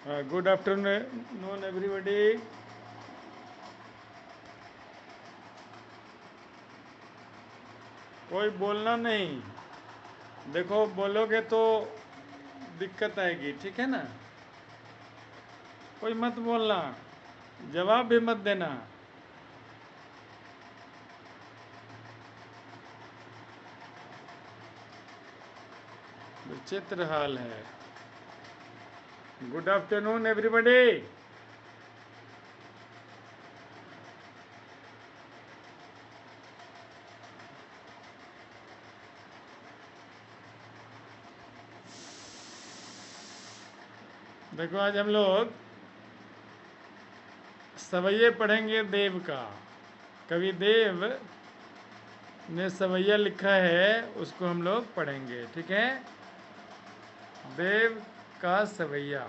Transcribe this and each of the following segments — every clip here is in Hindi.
Good afternoon everybody. कोई बोलना नहीं, देखो बोलोगे तो दिक्कत आएगी, ठीक है ना। कोई मत बोलना, जवाब भी मत देना। विचित्र हाल है। Good afternoon everybody. देखो आज हम लोग सवैये पढ़ेंगे देव का। कवि देव ने सवैया लिखा है, उसको हम लोग पढ़ेंगे, ठीक है। देव का सवैया।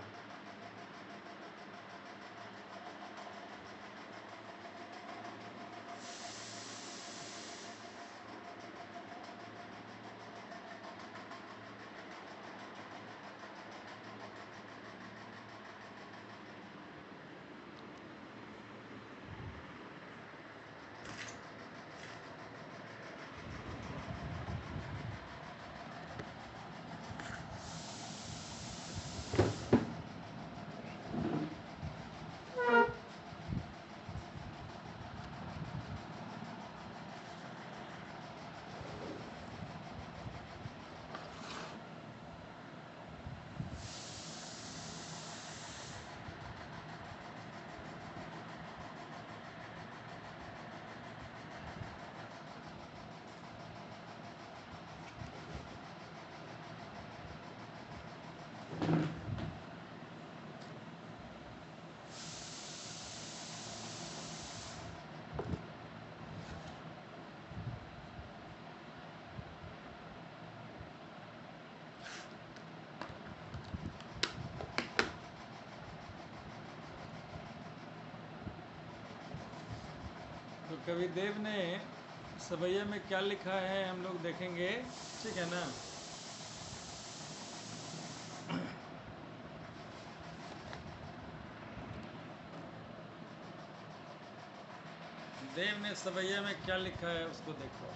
तो कवि देव ने सवैया में क्या लिखा है हम लोग देखेंगे, ठीक है ना। देव ने सवैया में क्या लिखा है उसको देखो।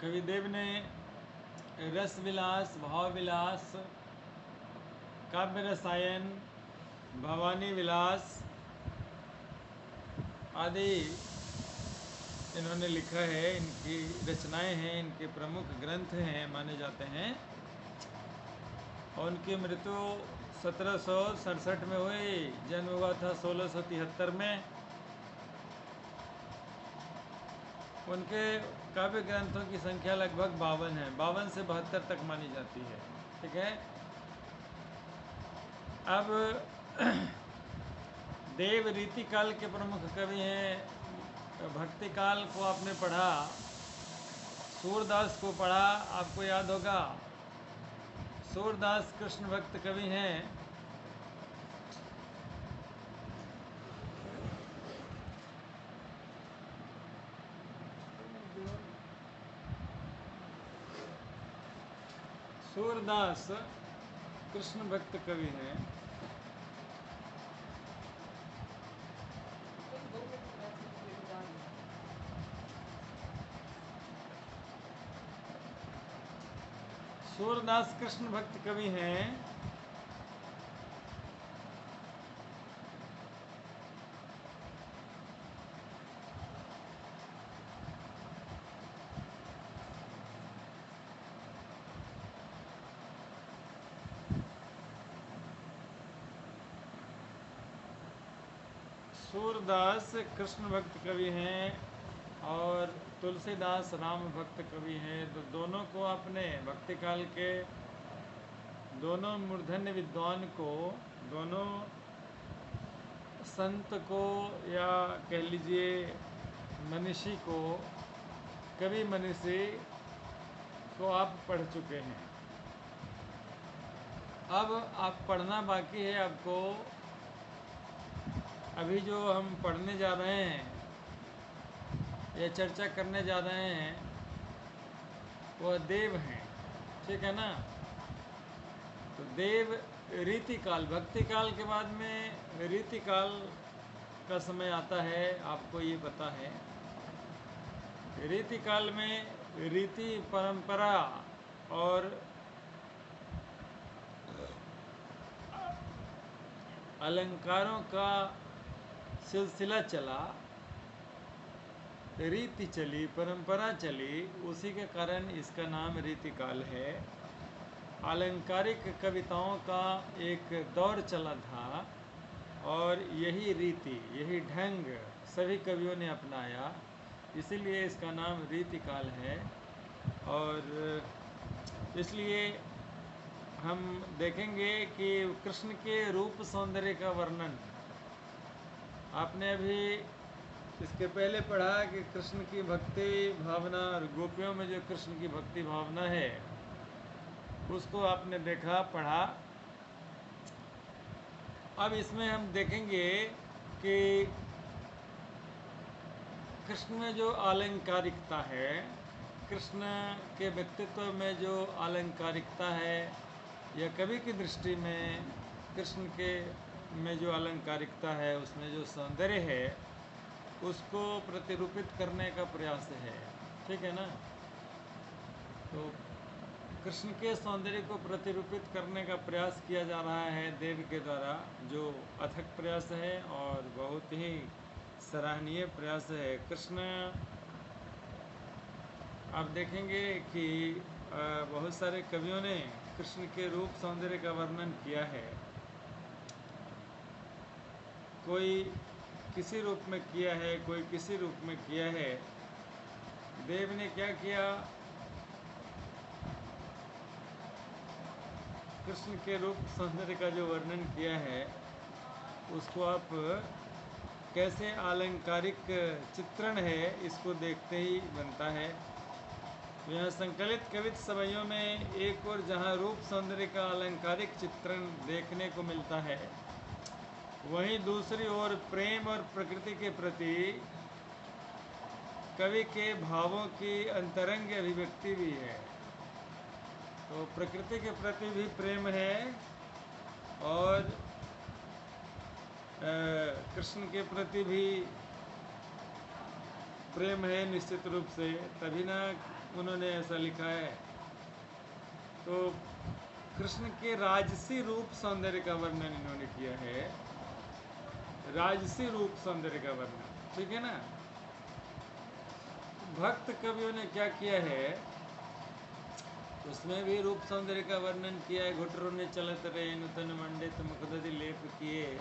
कविदेव ने रस विलास, भाव विलास, काव्य रसायन, भवानी विलास आदि इन्होंने लिखा है। इनकी रचनाएं हैं, इनके प्रमुख ग्रंथ हैं, माने जाते हैं। और उनकी मृत्यु 1767 में हुई। जन्म हुआ था 1673 में। उनके काव्य ग्रंथों की संख्या लगभग 52 है, 52 से 72 तक मानी जाती है, ठीक है। अब देव रीति काल के प्रमुख कवि हैं। भक्ति काल को आपने पढ़ा, सूरदास को पढ़ा, आपको याद होगा। सूरदास कृष्ण भक्त कवि हैं। सूरदास कृष्ण भक्त कवि हैं। सूरदास कृष्ण भक्त कवि हैं। सूरदास कृष्ण भक्त कवि हैं और तुलसीदास राम भक्त कवि हैं, तो दोनों को अपने भक्ति काल के दोनों मूर्धन्य विद्वान को, दोनों संत को या कह लीजिए मनीषी को, कवि मनीषी को आप पढ़ चुके हैं। अब आप पढ़ना बाकी है आपको। अभी जो हम पढ़ने जा रहे हैं या चर्चा करने जा रहे हैं वह देव हैं, ठीक है ना। तो देव रीति काल, भक्ति काल के बाद में रीति काल का समय आता है, आपको ये पता है। रीति काल में रीति परंपरा और अलंकारों का सिलसिला चला, रीति चली, परंपरा चली, उसी के कारण इसका नाम रीति काल है। अलंकारिक कविताओं का एक दौर चला था और यही रीति, यही ढंग सभी कवियों ने अपनाया, इसीलिए इसका नाम रीति काल है। और इसलिए हम देखेंगे कि कृष्ण के रूप सौंदर्य का वर्णन आपने अभी इसके पहले पढ़ा कि कृष्ण की भक्ति भावना और गोपियों में जो कृष्ण की भक्ति भावना है उसको आपने देखा, पढ़ा। अब इसमें हम देखेंगे कि कृष्ण में जो अलंकारिकता है, कृष्ण के व्यक्तित्व में जो अलंकारिकता है, या कवि की दृष्टि में कृष्ण के में जो अलंकारिकता है, उसमें जो सौंदर्य है, उसको प्रतिरूपित करने का प्रयास है, ठीक है ना। तो कृष्ण के सौंदर्य को प्रतिरूपित करने का प्रयास किया जा रहा है देव के द्वारा, जो अथक प्रयास है और बहुत ही सराहनीय प्रयास है। कृष्ण, आप देखेंगे कि बहुत सारे कवियों ने कृष्ण के रूप सौंदर्य का वर्णन किया है। कोई किसी रूप में किया है, कोई किसी रूप में किया है। देव ने क्या किया, कृष्ण के रूप सौंदर्य का जो वर्णन किया है उसको आप कैसे अलंकारिक चित्रण है इसको देखते ही बनता है। यहाँ संकलित कवित सवैयों में एक और जहाँ रूप सौंदर्य का अलंकारिक चित्रण देखने को मिलता है, वहीं दूसरी ओर प्रेम और प्रकृति के प्रति कवि के भावों की अंतरंग अभिव्यक्ति भी है। तो प्रकृति के प्रति भी प्रेम है और कृष्ण के प्रति भी प्रेम है निश्चित रूप से, तभी ना उन्होंने ऐसा लिखा है। तो कृष्ण के राजसी रूप सौंदर्य का वर्णन इन्होंने किया है, राजसी रूप सौंदर्य का वर्णन, ठीक है ना। भक्त कवियों ने क्या किया है, उसमें भी रूप सौंदर्य का वर्णन किया है। घुटरों ने चलत रहे नूतन मंडित मुखदधि लेप किए,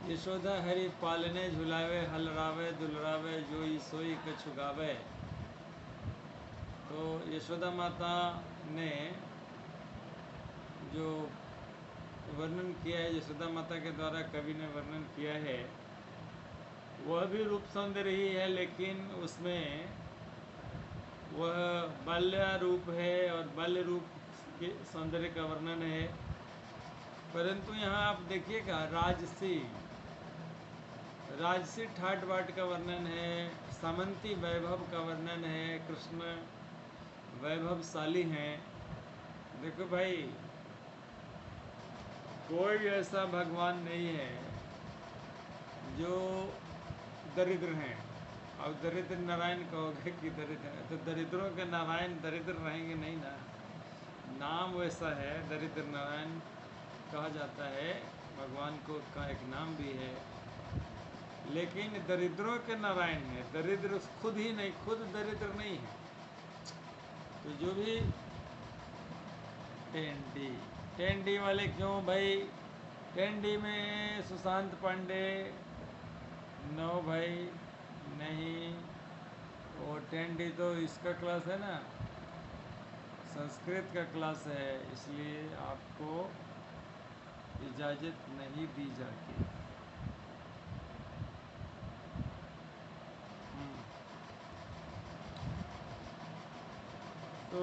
यशोदा हरि पालने झुलावे, हलरावे दुलरावे जोई सोई कछु गावे। तो यशोदा माता ने जो वर्णन किया है, यशोदा माता के द्वारा कवि ने वर्णन किया है, वह भी रूप सौंदर्य ही है, लेकिन उसमें वह बाल्य रूप है और बाल्य रूप के सौंदर्य का वर्णन है। परंतु यहाँ आप देखिएगा राजसी ठाट बाट का वर्णन है, सामंती वैभव का वर्णन है, कृष्ण वैभवशाली हैं। देखो भाई, कोई ऐसा भगवान नहीं है जो दरिद्र हैं। अब दरिद्र नारायण कहोगे कि दरिद्र है, तो दरिद्रों के नारायण दरिद्र रहेंगे नहीं ना। नाम वैसा है, दरिद्र नारायण कहा जाता है, भगवान को का एक नाम भी है। लेकिन दरिद्रों के नारायण है, दरिद्र खुद ही नहीं, खुद दरिद्र नहीं है। तो जो भी टेंडी वाले क्यों भाई, कैंडी में सुशांत पांडे, नो भाई नहीं, वो टेंडी तो इसका क्लास है ना, संस्कृत का क्लास है, इसलिए आपको इजाज़त नहीं दी जाती। तो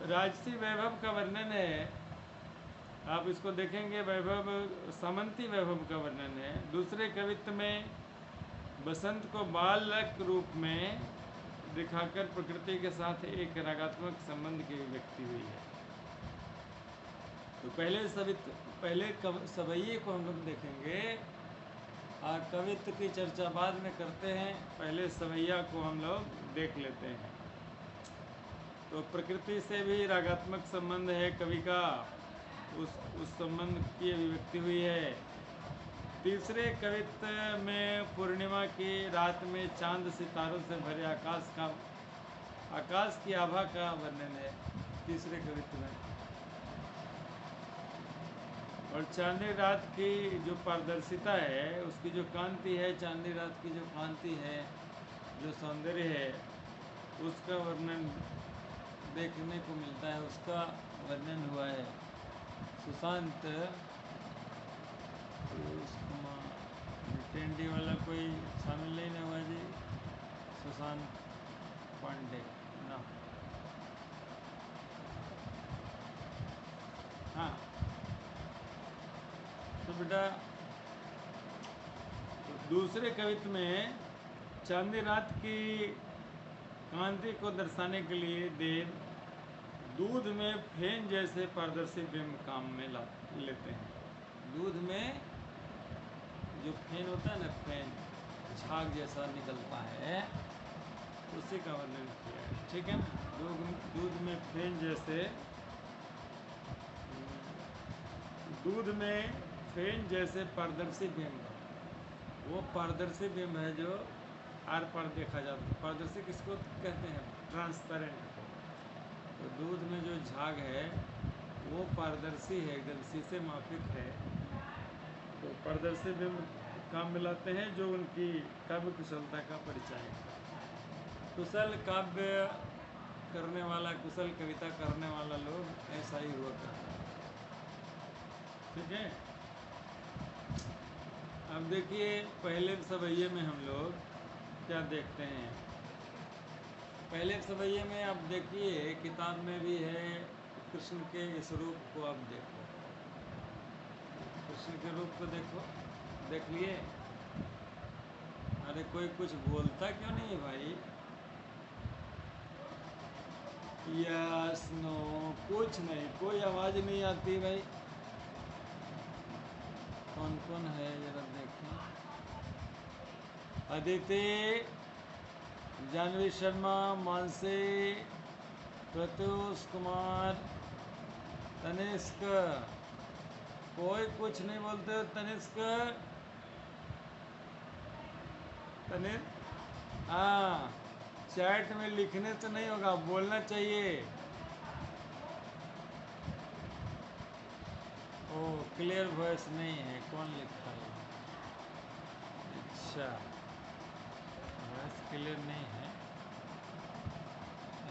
राजसी वैभव का वर्णन है, आप इसको देखेंगे, वैभव सामंती वैभव का वर्णन है। दूसरे कवित्व में बसंत को बालक रूप में दिखाकर प्रकृति के साथ एक रागात्मक संबंध की अभिव्यक्ति हुई है। तो पहले सवैये को हम लोग देखेंगे, कवित्व की चर्चा बाद में करते हैं, पहले सवैया को हम लोग देख लेते हैं। तो प्रकृति से भी रागात्मक संबंध है कवि का, उस संबंध की अभिव्यक्ति हुई है। तीसरे कवित्व में पूर्णिमा की रात में चांद सितारों से भरे आकाश की आभा का वर्णन है तीसरे कवित्व में। और चांदनी रात की जो पारदर्शिता है, उसकी जो कांति है, चांदनी रात की जो कांति है, जो सौंदर्य है, उसका वर्णन देखने को मिलता है, उसका वर्णन हुआ है। सुशांत टेंडी वाला कोई शामिल नहीं ना हुआ जी, सुशांत पांडे ना। हाँ तो बेटा, दूसरे कवित्व में चांदनी रात की कांति को दर्शाने के लिए देव दूध में फेन जैसे पारदर्शी बिंब काम में लेते हैं। दूध में जो फेन होता है ना, फेन झाग जैसा निकलता है, उसी का वर्णन किया है, ठीक है ना। दूध में फेन जैसे, दूध में फेन जैसे पारदर्शी बिंब, वो पारदर्शी बिंब है जो आर पार देखा जाता है। पारदर्शी किसको कहते हैं? ट्रांसपेरेंट। तो दूध में जो झाग है वो पारदर्शी है, एकदम शीशे माफिक है। तो पारदर्शी बिंब काम मिलाते हैं, जो उनकी काव्य कुशलता का परिचय है। कुशल काव्य करने वाला, कुशल कविता करने वाला लोग ऐसा ही हुआ करता है, ठीक है। अब देखिए, पहले सवैये में हम लोग क्या देखते हैं। पहले सवैये में आप देखिए, किताब में भी है, कृष्ण के स्वरूप को आप देखो, कृष्ण के रूप को देखो, देख लिए। अरे कोई कुछ बोलता क्यों नहीं भाई? यस नो, कुछ नहीं, कोई आवाज़ नहीं आती भाई। कौन कौन है जरा देखें। अदिति, जानवी शर्मा, मानसी, प्रत्युष कुमार, तनिष्क, कोई कुछ नहीं बोलते हो। तनिष्क, हाँ, चैट में लिखने से नहीं होगा, बोलना चाहिए। ओ, क्लियर वॉइस नहीं है, कौन लिखता है? अच्छा, वॉइस क्लियर नहीं है,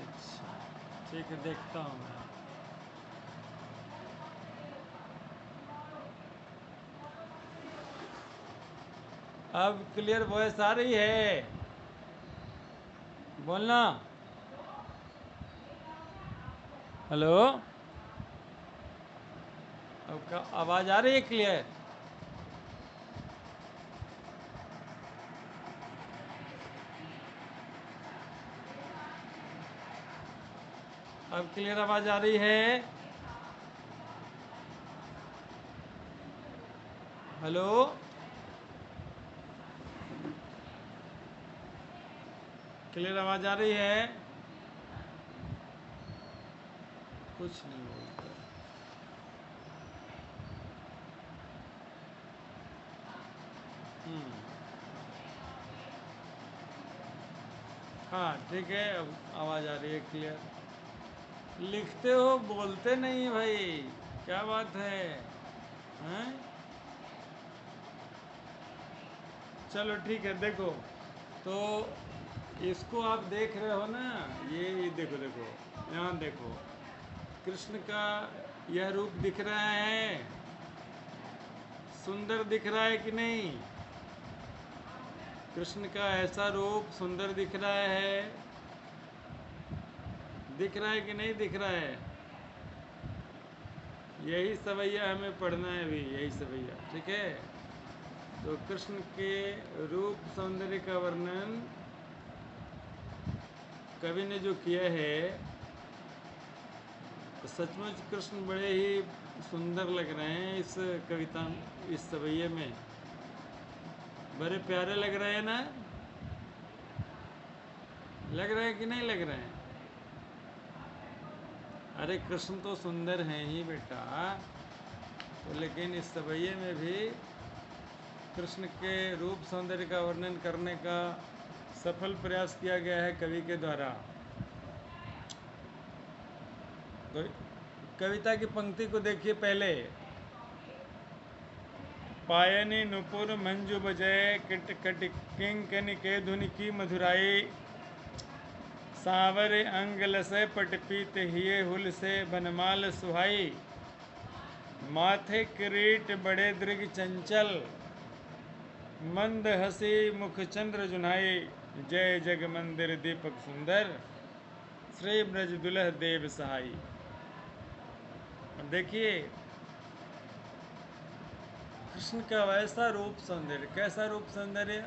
अच्छा ठीक है, देखता हूँ मैं। अब क्लियर वॉइस आ रही है, बोलना। हेलो, अब आवाज़ आ रही है क्लियर? अब क्लियर आवाज़ आ रही है? हेलो, क्लियर आवाज़ आ रही है? कुछ नहीं बोलता। हाँ ठीक है, अब आवाज़ आ रही है क्लियर। लिखते हो, बोलते नहीं भाई, क्या बात है, हैं? चलो ठीक है, देखो तो इसको आप देख रहे हो ना, ये देखो देखो, यहाँ देखो, कृष्ण का यह रूप दिख रहा है, सुंदर दिख रहा है कि नहीं? कृष्ण का ऐसा रूप सुंदर दिख रहा है, दिख रहा है कि नहीं दिख रहा है? यही सवैया हमें पढ़ना है अभी, यही सवैया, ठीक है। तो कृष्ण के रूप सौंदर्य का वर्णन कवि ने जो किया है, तो सचमुच कृष्ण बड़े ही सुंदर लग रहे हैं इस कविता, इस सवैये में बड़े प्यारे लग रहे हैं ना? लग रहे हैं कि नहीं लग रहे हैं? अरे कृष्ण तो सुंदर हैं ही बेटा, तो लेकिन इस सवैये में भी कृष्ण के रूप सौंदर्य का वर्णन करने का सफल प्रयास किया गया है कवि के द्वारा। तो कविता की पंक्ति को देखिए पहले। पायनी नुपुर मंजू बजय किट कट किंकन के धुन की मधुराई, सांवर अंग लसे पटपीत हिये हुल से बनमाल सुहाई, माथे किरीट बड़े दृग चंचल, मंद हसी मुख चंद्र जुनाई, जय जग मंदिर दीपक सुंदर, श्री ब्रज दुलह देव सहाई। देखिए कृष्ण का वैसा रूप सौंदर्य, कैसा रूप सौंदर्य?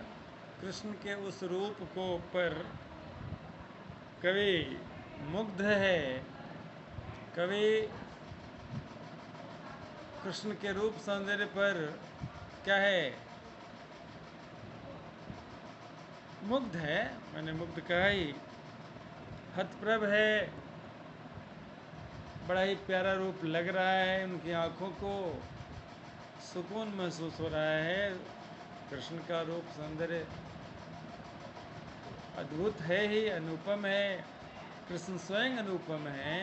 कृष्ण के उस रूप को पर कवि मुग्ध है। कवि कृष्ण के रूप सौंदर्य पर क्या है? मुग्ध है, मैंने मुग्ध कहा ही, हतप्रभ है, बड़ा ही प्यारा रूप लग रहा है, उनकी आंखों को सुकून महसूस हो रहा है। कृष्ण का रूप सौंदर्य अद्भुत है ही, अनुपम है, कृष्ण स्वयं अनुपम है,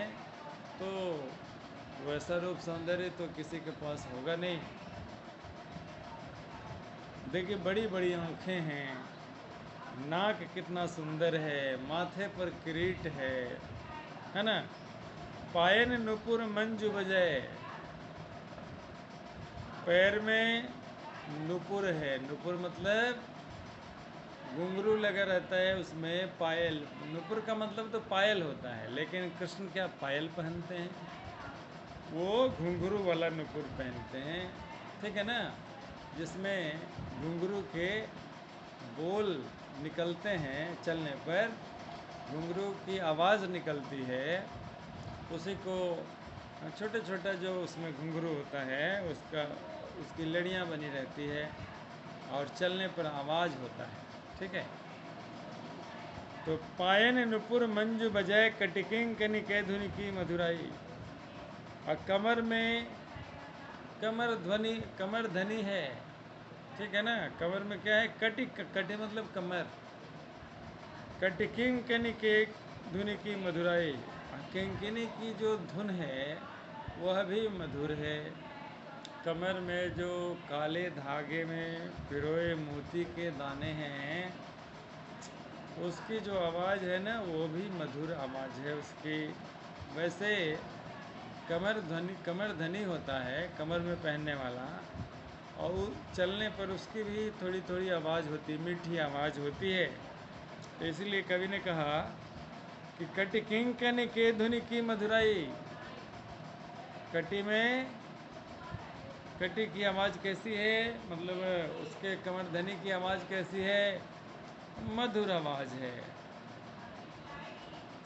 तो वैसा रूप सौंदर्य तो किसी के पास होगा नहीं। देखिए बड़ी बड़ी आंखें हैं, नाक कितना सुंदर है, माथे पर किरीट है ना? पायन नुपुर मंजू बजय, पैर में नुपुर है, नुपुर मतलब घुंघरू लगा रहता है उसमें, पायल, नुपुर का मतलब तो पायल होता है, लेकिन कृष्ण क्या पायल पहनते हैं? वो घुंघरू वाला नुपुर पहनते हैं, ठीक है ना, जिसमें घुंघरू के बोल निकलते हैं, चलने पर घुंघरू की आवाज़ निकलती है, उसी को छोटे छोटा जो उसमें घुंघरू होता है उसका, उसकी लड़ियाँ बनी रहती है और चलने पर आवाज़ होता है, ठीक है। तो पायन नुपुर मंजू बजाय कटिकिंग कनी के धुनि की मधुराई, और कमर में कमर ध्वनि, कमर धनी है, ठीक है ना? कमर में क्या है? कटी, कटी मतलब कमर, कटिकिंग कनी के धुनि की मधुराई, किंकिनी की जो धुन है वह भी मधुर है। कमर में जो काले धागे में पिरोए मोती के दाने हैं, उसकी जो आवाज़ है ना, वो भी मधुर आवाज़ है उसकी। वैसे कमर धनी होता है, कमर में पहनने वाला, और चलने पर उसकी भी थोड़ी थोड़ी आवाज़ होती, मीठी आवाज़ होती है। तो इसलिए कवि ने कहा कि कटि किंकन के धुनि की मधुराई, कटी में, कटी की आवाज़ कैसी है? मतलब उसके कमर धनी की आवाज़ कैसी है? मधुर आवाज़ है।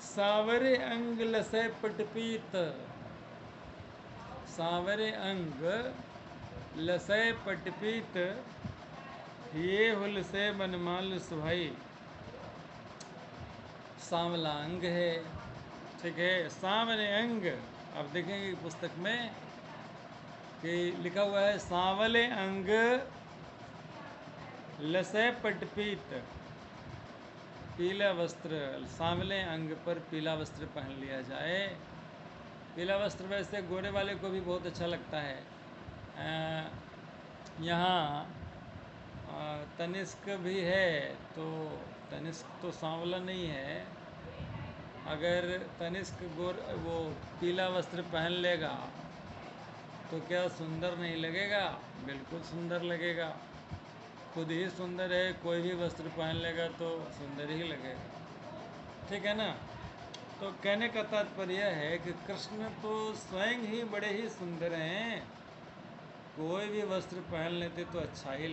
सांवरे अंग लसै पटपीत, सांवरे अंग लसै पटपीत, ये हुल से बनमाल सुहाई, सांवला अंग है, ठीक है, सांवरे अंग। अब देखेंगे पुस्तक में कि लिखा हुआ है सांवले अंग लसै पटपीत, पीला वस्त्र, सांवले अंग पर पीला वस्त्र पहन लिया जाए। पीला वस्त्र वैसे गोरे वाले को भी बहुत अच्छा लगता है। यहाँ तनिष्क भी है, तो तनिष्क तो सांवला नहीं है। अगर तनिष्क वो पीला वस्त्र पहन लेगा तो क्या सुंदर नहीं लगेगा? बिल्कुल सुंदर लगेगा। खुद ही सुंदर है, कोई भी वस्त्र पहन लेगा तो सुंदर ही लगेगा। ठीक है ना? तो कहने का तात्पर्य है कि कृष्ण तो स्वयं ही बड़े ही सुंदर हैं। कोई भी वस्त्र पहन लेते तो अच्छा ही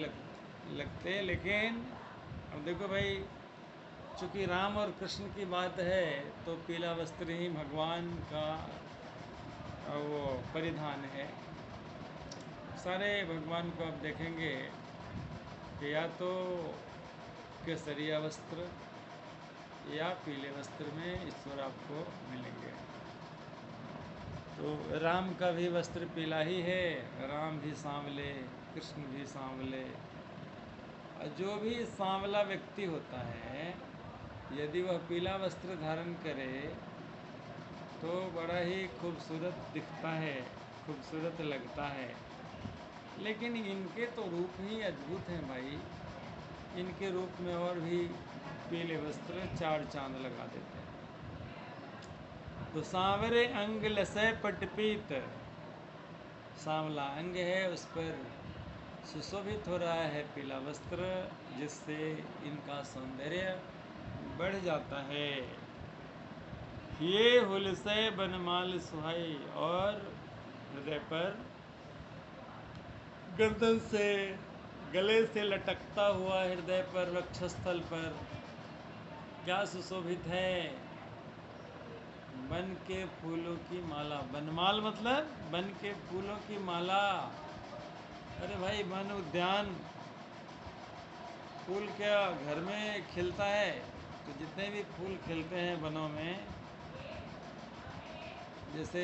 लगते। लेकिन अब देखो भाई, चूँकि राम और कृष्ण की बात है तो पीला वस्त्र ही भगवान का वो परिधान है। सारे भगवान को आप देखेंगे कि या तो केसरिया वस्त्र या पीले वस्त्र में ईश्वर आपको मिलेंगे। तो राम का भी वस्त्र पीला ही है, राम भी सांवले, कृष्ण भी सांवले। जो भी सांवला व्यक्ति होता है, यदि वह पीला वस्त्र धारण करे तो बड़ा ही खूबसूरत दिखता है, खूबसूरत लगता है। लेकिन इनके तो रूप ही अद्भुत हैं भाई। इनके रूप में और भी पीले वस्त्र चार चांद लगा देते हैं। तो सांवरे अंग लसय पटपीत, सांवला अंग है, उस पर सुशोभित हो रहा है पीला वस्त्र, जिससे इनका सौंदर्य बढ़ जाता है। ये हुलसय बनमाल सुहाई, और हृदय पर गर्दन से गले से लटकता हुआ हृदय पर वक्षस्थल पर क्या सुशोभित है? बन के फूलों की माला। बनमाल मतलब बन के फूलों की माला। अरे भाई, वन उद्यान, फूल क्या घर में खिलता है? तो जितने भी फूल खिलते हैं वनों में, जैसे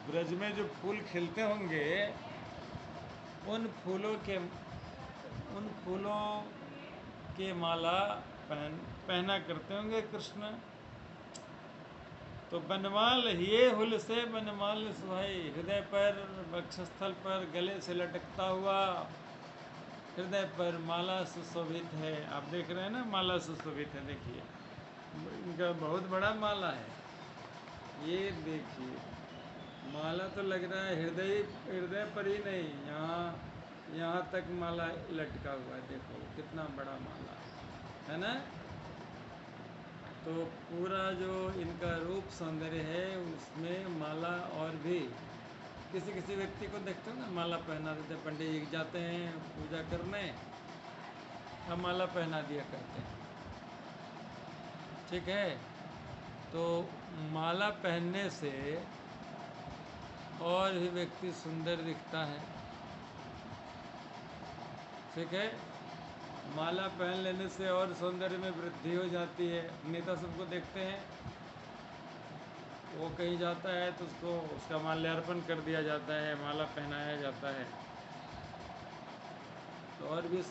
ब्रज में जो फूल खिलते होंगे, उन फूलों के माला पहना करते होंगे कृष्ण। तो बनमाल ये हुल से बनमाल सुहाई, हृदय पर, वक्षस्थल पर, गले से लटकता हुआ हृदय पर माला सुशोभित है। आप देख रहे हैं ना, माला सुशोभित है। देखिए, इनका बहुत बड़ा माला है। ये देखिए, माला तो लग रहा है हृदय पर ही नहीं, यहाँ तक माला लटका हुआ है। देखो कितना बड़ा माला है ना? तो पूरा जो इनका रूप सौंदर्य है, उसमें माला और भी किसी किसी व्यक्ति को देखते हो ना, माला पहना देते। पंडित जी जाते हैं पूजा करने, अब माला पहना दिया करते हैं। ठीक है? तो माला पहनने से और भी व्यक्ति सुंदर दिखता है। ठीक है? माला पहन लेने से और सौंदर्य में वृद्धि हो जाती है। नेता सबको देखते हैं, वो कहीं जाता है तो उसका माल्यार्पण कर दिया जाता है, माला पहनाया जाता है, तो और भी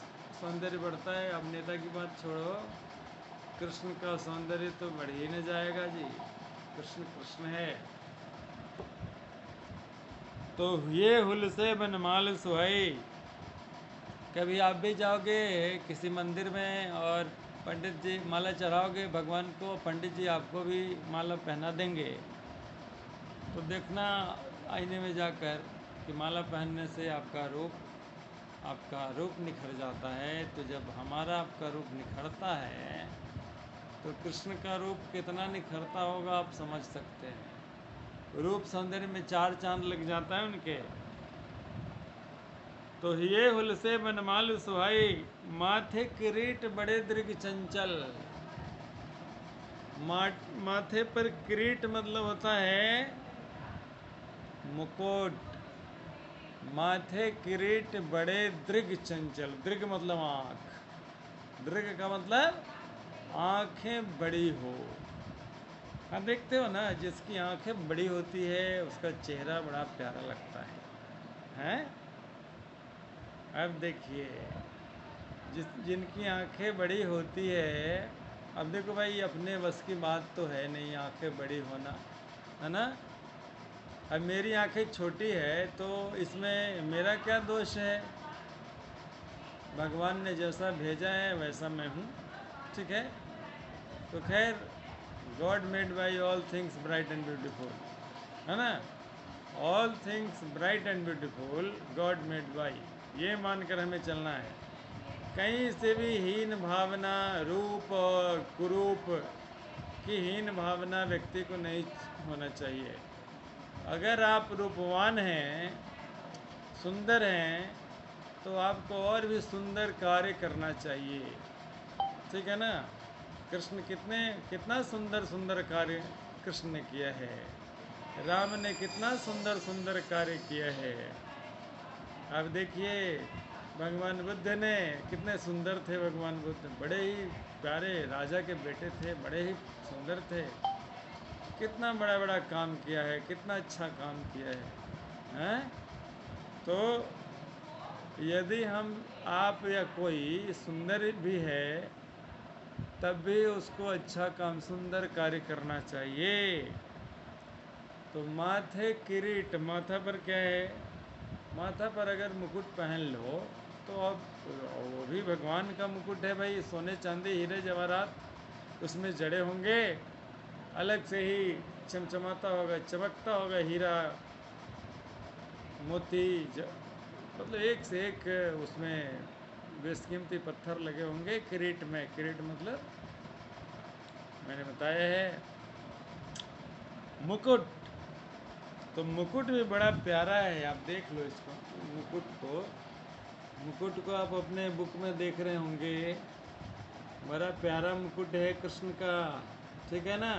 सौंदर्य बढ़ता है। अब नेता की बात छोड़ो, कृष्ण का सौंदर्य तो बढ़ ही न जाएगा जी। कृष्ण कृष्ण है। तो ये हुल से बनमाल सुहाई। कभी आप भी जाओगे किसी मंदिर में और पंडित जी माला चढ़ाओगे भगवान को, पंडित जी आपको भी माला पहना देंगे, तो देखना आईने में जाकर कि माला पहनने से आपका रूप निखर जाता है। तो जब हमारा आपका रूप निखरता है तो कृष्ण का रूप कितना निखरता होगा आप समझ सकते हैं। रूप सौंदर्य में चार चांद लग जाता है उनके। तो ये हुल से बनमाल सुहाई, माथे किरीट बड़े दृग चंचल। माथे पर किरीट मतलब होता है मुकुट। माथे किरीट बड़े दृग चंचल। दृग मतलब आँख, दृग का मतलब आँखें बड़ी हो। हाँ, देखते हो ना, जिसकी आँखें बड़ी होती है उसका चेहरा बड़ा प्यारा लगता है, हैं? अब देखिए, जिनकी आंखें बड़ी होती है, अब देखो भाई, अपने बस की बात तो है नहीं आंखें बड़ी होना, है ना? अब मेरी आंखें छोटी है तो इसमें मेरा क्या दोष है? भगवान ने जैसा भेजा है वैसा मैं हूँ, ठीक है। तो खैर, God made by all things bright and beautiful, है ना। All things bright and beautiful God made by, ये मानकर हमें चलना है। कहीं से भी हीन भावना, रूप और कुरूप की हीन भावना व्यक्ति को नहीं होना चाहिए। अगर आप रूपवान हैं, सुंदर हैं, तो आपको और भी सुंदर कार्य करना चाहिए, ठीक है ना। कृष्ण कितना सुंदर सुंदर कार्य कृष्ण ने किया है। राम ने कितना सुंदर सुंदर कार्य किया है। अब देखिए, भगवान बुद्ध ने कितने सुंदर थे। भगवान बुद्ध बड़े ही प्यारे राजा के बेटे थे, बड़े ही सुंदर थे। कितना बड़ा बड़ा काम किया है, कितना अच्छा काम किया है, हैं? तो यदि हम, आप या कोई सुंदर भी है, तब भी उसको अच्छा काम, सुंदर कार्य करना चाहिए। तो माथे किरीट, माथा पर क्या है, माथा पर अगर मुकुट पहन लो तो अब वो भी भगवान का मुकुट है भाई, सोने चांदी हीरे जवाहरात उसमें जड़े होंगे, अलग से ही चमचमाता होगा, चमकता होगा हीरा मोती, मतलब एक से एक उसमें बेशकीमती पत्थर लगे होंगे किरीट में। किरीट मतलब मैंने बताया है मुकुट। तो मुकुट भी बड़ा प्यारा है, आप देख लो इसको, मुकुट को आप अपने बुक में देख रहे होंगे। बड़ा प्यारा मुकुट है कृष्ण का, ठीक है ना।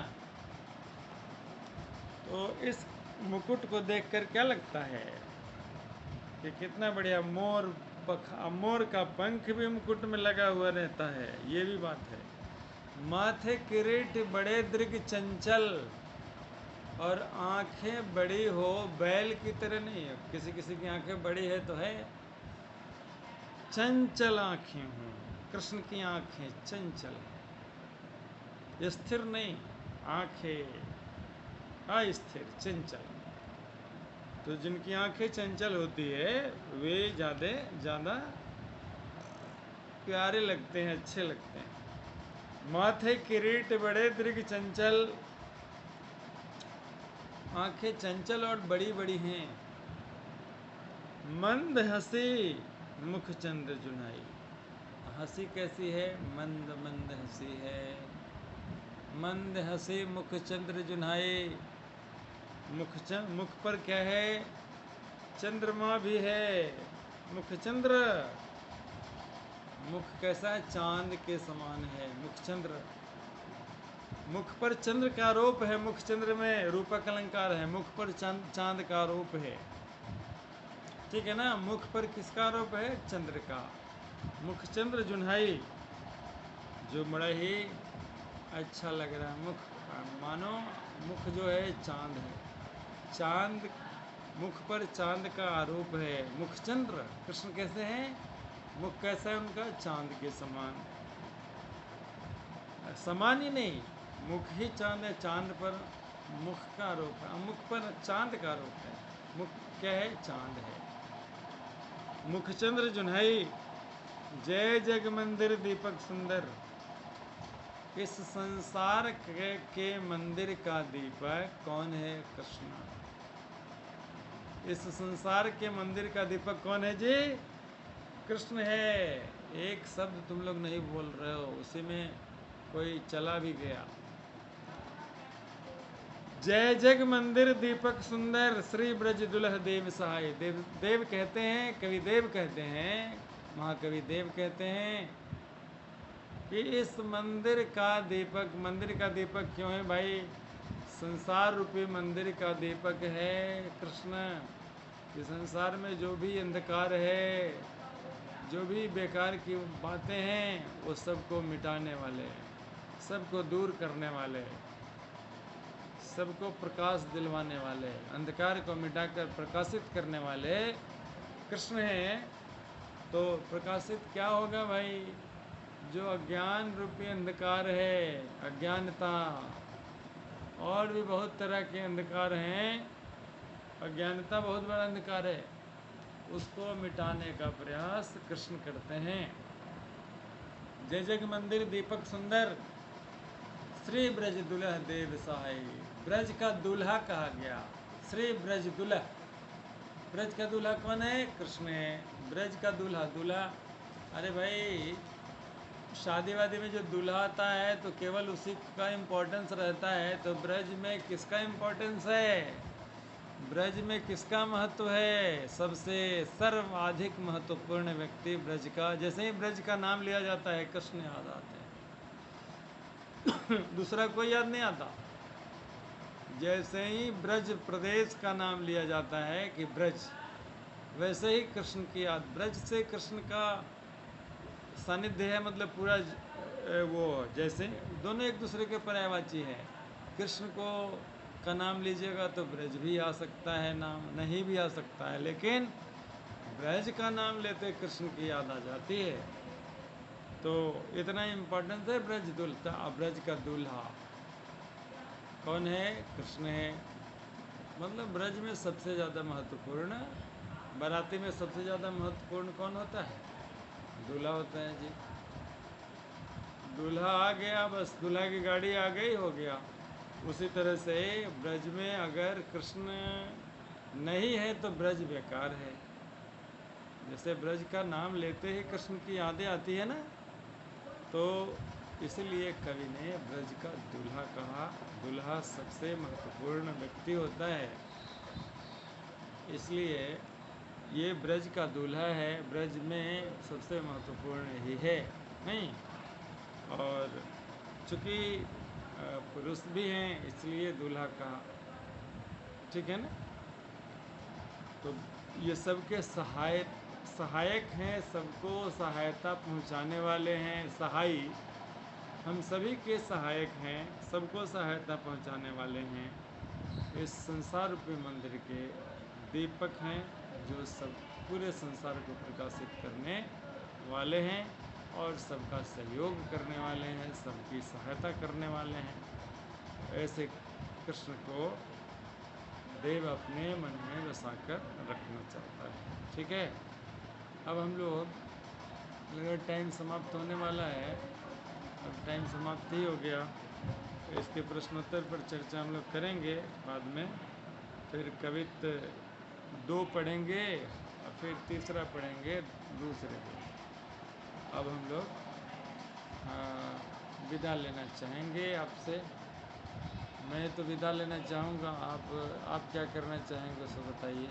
तो इस मुकुट को देखकर क्या लगता है कि कितना बढ़िया मोर का पंख भी मुकुट में लगा हुआ रहता है, ये भी बात है। माथे किरीट बड़े दृग चंचल, और आंखें बड़ी हो बैल की तरह नहीं है, किसी किसी की आंखें बड़ी है तो है, चंचल आंखें हों। कृष्ण की आंखें चंचल, स्थिर नहीं, आंखें अस्थिर चंचल। तो जिनकी आंखें चंचल होती है वे ज़्यादा प्यारे लगते हैं, अच्छे लगते हैं। माथे किरीट बड़े दृग चंचल, आंखें चंचल और बड़ी बड़ी हैं। मंद हंसी मुख चंद्र जुनाई, हंसी कैसी है, मंद मंद हंसी है। मंद हंसी मुख चंद्र जुनाई, मुख पर क्या है, चंद्रमा भी है। मुख चंद्र, मुख कैसा है, चांद के समान है मुख चंद्र। मुख पर चंद्र का आरोप है, मुख चंद्र में रूपक अलंकार है, मुख पर चांद का आरोप है, ठीक है ना। मुख पर किसका आरोप है, चंद्र का। मुख चंद्र जुन्हाई, जो बड़ा ही अच्छा लग रहा है मुख, मानो मुख जो है चांद है, चांद, मुख पर चांद का आरोप है। मुख चंद्र, कृष्ण कैसे हैं, मुख कैसा है उनका, चांद के समान। समान ही नहीं, मुख ही चांद है, चांद पर मुख का आरोप है, मुख पर चांद का आरोप है। मुख क्या है, चांद है। मुखचंद्र जुन्हाई, जय जग मंदिर दीपक सुंदर, इस संसार के मंदिर का दीपक कौन है, कृष्ण। इस संसार के मंदिर का दीपक कौन है जी, कृष्ण है। एक शब्द तुम लोग नहीं बोल रहे हो, उसी में कोई चला भी गया। जय जग मंदिर दीपक सुंदर, श्री ब्रज दुल्ह देव सहाय। देव कहते हैं, कवि देव कहते हैं, महाकवि देव कहते हैं कि इस मंदिर का दीपक, मंदिर का दीपक क्यों है भाई, संसार रूपी मंदिर का दीपक है कृष्ण। कि संसार में जो भी अंधकार है, जो भी बेकार की बातें हैं, वो सबको मिटाने वाले, सबको दूर करने वाले, सबको प्रकाश दिलवाने वाले, अंधकार को मिटाकर प्रकाशित करने वाले कृष्ण हैं। तो प्रकाशित क्या होगा भाई, जो अज्ञान रूपी अंधकार है, अज्ञानता, और भी बहुत तरह के अंधकार हैं। अज्ञानता बहुत बड़ा अंधकार है, उसको मिटाने का प्रयास कृष्ण करते हैं। जय जग मंदिर दीपक सुंदर, श्री ब्रज दुल्हा देव सहाय। ब्रज का दूल्हा कहा गया, श्री ब्रज दुल्हा। ब्रज का दूल्हा कौन है? कृष्ण है। ब्रज का दूल्हा, दूल्हा, अरे भाई शादी वादी में जो दूल्हा आता है तो केवल उसी का इम्पोर्टेंस रहता है, तो ब्रज में किसका इम्पोर्टेंस है? ब्रज में किसका महत्व है? सबसे सर्वाधिक महत्वपूर्ण व्यक्ति ब्रज का। जैसे ही ब्रज का नाम लिया जाता है कृष्ण याद आते हैं दूसरा कोई याद नहीं आता। जैसे ही ब्रज प्रदेश का नाम लिया जाता है कि ब्रज, वैसे ही कृष्ण की याद। ब्रज से कृष्ण का सानिध्य है, मतलब पूरा वो, जैसे दोनों एक दूसरे के पर्यायवाची है। कृष्ण को का नाम लीजिएगा तो ब्रज भी आ सकता है, नाम नहीं भी आ सकता है, लेकिन ब्रज का नाम लेते कृष्ण की याद आ जाती है। तो इतना इम्पोर्टेंस है ब्रज दुल्हा। ब्रज का दूल्हा कौन है? कृष्ण है। मतलब ब्रज में सबसे ज़्यादा महत्वपूर्ण, बाराती में सबसे ज़्यादा महत्वपूर्ण कौन होता है? दूल्हा होता है जी। दूल्हा आ गया, बस दूल्हा की गाड़ी आ गई, हो गया। उसी तरह से ब्रज में अगर कृष्ण नहीं है तो ब्रज बेकार है। जैसे ब्रज का नाम लेते ही कृष्ण की यादें आती है ना, तो इसलिए कवि ने ब्रज का दूल्हा कहा। दूल्हा सबसे महत्वपूर्ण व्यक्ति होता है, इसलिए ये ब्रज का दूल्हा है। ब्रज में सबसे महत्वपूर्ण ही है, नहीं? और चूँकि पुरुष भी हैं इसलिए दूल्हा कहा, ठीक है ना? तो ये सबके सहायक हैं, सबको सहायता पहुंचाने वाले हैं। सहाई हम सभी के सहायक हैं, सबको सहायता पहुंचाने वाले हैं। इस संसार रूपी मंदिर के दीपक हैं, जो सब पूरे संसार को प्रकाशित करने वाले हैं और सबका सहयोग करने वाले हैं, सबकी सहायता करने वाले हैं। ऐसे कृष्ण को देव अपने मन में बसाकर रखना चाहता है, ठीक है? अब हम लोग, अगर टाइम समाप्त होने वाला है, अब टाइम समाप्त ही हो गया, तो इसके प्रश्नोत्तर पर चर्चा हम लोग करेंगे बाद में। फिर कवित्त 2 पढ़ेंगे और फिर तीसरा पढ़ेंगे दूसरे दिन। अब हम लोग विदा लेना चाहेंगे आपसे। मैं तो विदा लेना चाहूँगा, आप क्या करना चाहेंगे उसको बताइए।